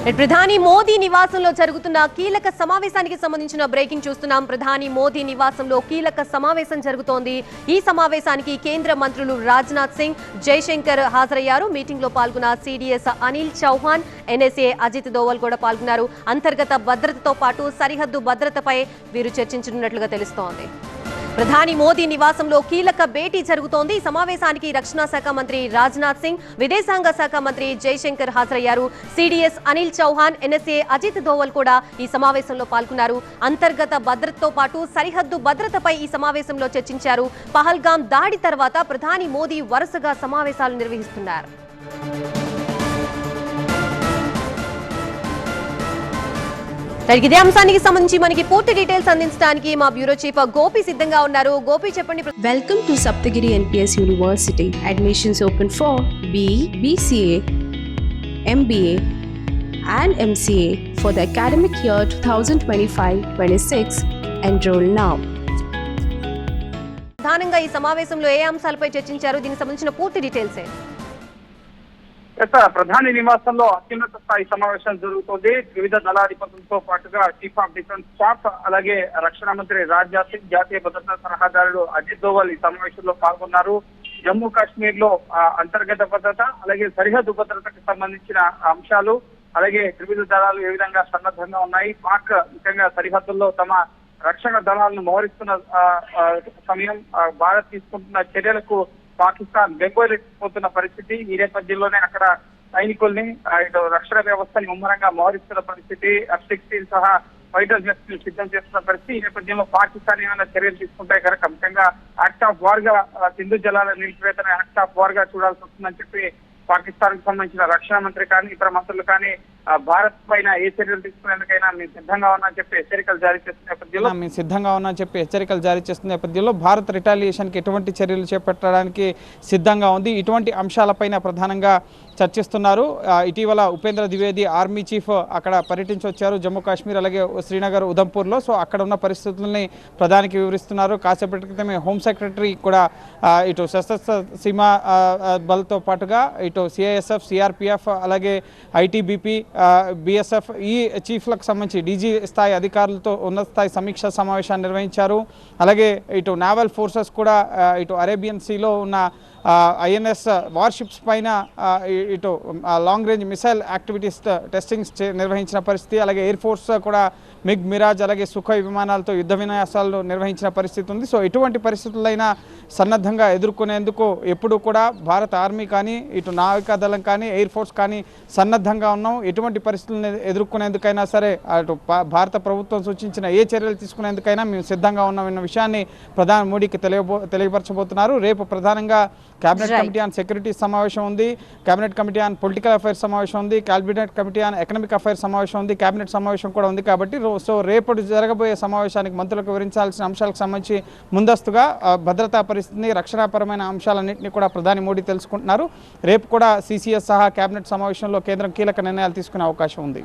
ప్రధాని మోదీ నివాసంలో జరుగుతున్న కీలక సమావేశానికి సంబంధించిన బ్రేకింగ్ చూస్తున్నాం. ప్రధాని మోదీ నివాసంలో కీలక సమావేశం జరుగుతోంది. ఈ సమావేశానికి కేంద్ర మంత్రులు రాజ్నాథ్ సింగ్, జైశంకర్ హాజరయ్యారు. మీటింగ్ లో పాల్గొన్న సిడిఎస్ అనిల్ చౌహాన్, ఎన్ఎస్ఏ అజిత్ దోవల్ కూడా పాల్గొన్నారు. అంతర్గత భద్రతతో పాటు సరిహద్దు భద్రతపై వీరు చర్చించనున్నట్లుగా తెలుస్తోంది. ప్రధాని మోదీ నివాసంలో కీలక భేటీ జరుగుతోంది. ఈ సమావేశానికి రక్షణ శాఖ మంత్రి రాజ్నాథ్ సింగ్, విదేశాంగ శాఖ మంత్రి జైశంకర్ హాజరయ్యారు. సిడిఎస్ అనిల్ చౌహాన్, ఎన్ఎస్ఏ అజిత్ దోవల్ కూడా ఈ సమావేశంలో పాల్గొన్నారు. అంతర్గత భద్రతతో పాటు సరిహద్దు భద్రతపై ఈ సమావేశంలో చర్చించారు. పహల్గాం దాడి తర్వాత ప్రధాని మోదీ వరుసగా సమావేశాలు నిర్వహిస్తున్నారు. ఇదే అంశానికి సంబంధించి మనకి పూర్తి డీటెయిల్స్ అందించడానికి మా బ్యూరో చీఫ్ గోపి సిద్ధంగా ఉన్నారు. గోపి, చెప్పండి. Welcome to Saptagiri NPS university. Admissions open for BE, BCA, MBA and MCA for the academic year 2025-26. Enroll now. ప్రధానంగా ఈ సమావేశంలో ఏ అంశాలపై చర్చించారు? దీనికి సంబంధించిన పూర్తి డీటెయిల్స్ ప్రధాని నివాసంలో అత్యున్నత స్థాయి సమావేశం జరుగుతోంది. వివిధ దళాధిపతులతో పాటుగా చీఫ్ ఆఫ్ డిఫెన్స్ స్టాఫ్, అలాగే రక్షణ మంత్రి రాజ్నాథ్ సింగ్, జాతీయ భద్రతా సలహాదారుడు అజిత్ దోవల్ ఈ సమావేశంలో పాల్గొన్నారు. జమ్మూ కాశ్మీర్ లో అంతర్గత భద్రత, అలాగే సరిహద్దు భద్రతకు సంబంధించిన అంశాలు, అలాగే త్రివిధ దళాలు ఏ విధంగా సన్నద్ధంగా ఉన్నాయి, పాక్ ముఖ్యంగా సరిహద్దుల్లో తమ రక్షణ దళాలను మోహరిస్తున్న సమయం, భారత్ తీసుకుంటున్న చర్యలకు పాకిస్తాన్ బెంబేలెత్తిపోతున్న పరిస్థితి, ఈ నేపథ్యంలోనే అక్కడ సైనికుల్ని, ఇటు రక్షణ వ్యవస్థని ముమ్మరంగా మోహరిస్తున్న పరిస్థితి, F-16 సహా ఫైటర్ జెట్స్ ని సిద్ధం చేస్తున్న పరిస్థితి. ఈ నేపథ్యంలో పాకిస్తాన్ ఏమైనా చర్యలు తీసుకుంటే కనుక ముఖ్యంగా యాక్ట్ ఆఫ్ వార్ గా, సింధు జలాల నిలిపివేతను యాక్ట్ ఆఫ్ వార్ గా చూడాల్సి వస్తుందని చెప్పి పాకిస్తాన్ కు సంబంధించిన రక్షణ మంత్రి కానీ ఇతర మంత్రులు కానీ భారత్ పైన ఏ చర్యలు తీసుకునేందుకైనా మేము సిద్ధంగా ఉన్నామని చెప్పి హెచ్చరికలు జారీ చేస్తున్న నేపథ్యంలో భారత్ రిటాలియేషన్ కి ఎటువంటి చర్యలు చేపట్టడానికి సిద్ధంగా ఉంది. ఇటువంటి అంశాలపైన ప్రధానంగా చర్చిస్తున్నారు. ఇటీవల ఉపేంద్ర ద్వివేది ఆర్మీ చీఫ్ అక్కడ పర్యటించి వచ్చారు, జమ్మూ కాశ్మీర్ అలాగే శ్రీనగర్, ఉదంపూర్లో. సో అక్కడ ఉన్న పరిస్థితుల్ని ప్రధానికి వివరిస్తున్నారు. కాసేపటి క్రితమే హోమ్ సెక్రటరీ కూడా ఇటు సశస్త్ర సీమా బల్తో పాటుగా ఇటు CISF, CRPF అలాగే ITBP, BSF ఈ చీఫ్లకు సంబంధించి DG స్థాయి అధికారులతో ఉన్నత స్థాయి సమీక్షా సమావేశాన్ని నిర్వహించారు. అలాగే ఇటు నావల్ ఫోర్సెస్ కూడా ఇటు అరేబియన్ సీలో ఉన్న INS వార్షిప్స్ పైన ఇటు long range missile activities testings నిర్వహించిన పరిస్థితి, అలాగే ఎయిర్ ఫోర్స్ కూడా మిగ్, మిరాజ్ అలాగే సుఖోయ్ విమానాలతో యుద్ధ విన్యాసాలు నిర్వహించిన పరిస్థితి ఉంది. సో ఎటువంటి పరిస్థితులైనా సన్నద్ధంగా ఎదుర్కొనేందుకు ఎప్పుడు కూడా భారత ఆర్మీ కానీ ఇటు నావికాదళం కానీ ఎయిర్ ఫోర్స్ కానీ సన్నద్ధంగా ఉన్నాం. ఎటువంటి పరిస్థితులను ఎదుర్కొనేందుకైనా సరే అటు భారత ప్రభుత్వం సూచించిన ఏ చర్యలు తీసుకునేందుకైనా మేము సిద్ధంగా ఉన్నామన్న విషయాన్ని ప్రధాని మోడీకి తెలియపరచబోతున్నారు. రేపు ప్రధానంగా కేబినెట్ కమిటీ ఆన్ సెక్యూరిటీ సమావేశం ఉంది, cabinet committee on political affairs సమావేశం ఉంది, cabinet committee on economic affairs సమావేశం ఉంది, కేబినెట్ సమావేశం కూడా ఉంది. కాబట్టి సో రేపటి జరగబోయే సమావేశానికి మంత్రులకు వివరించాల్సిన అంశాలకు సంబంధించి ముందస్తుగా భద్రతా పరిస్థితిని, రక్షణాపరమైన అంశాలన్నింటినీ కూడా ప్రధాని మోడీ తెలుసుకుంటున్నారు. రేపు కూడా CCS సహా కేబినెట్ సమావేశంలో కేంద్రం కీలక నిర్ణయాలు తీసుకునే అవకాశం ఉంది.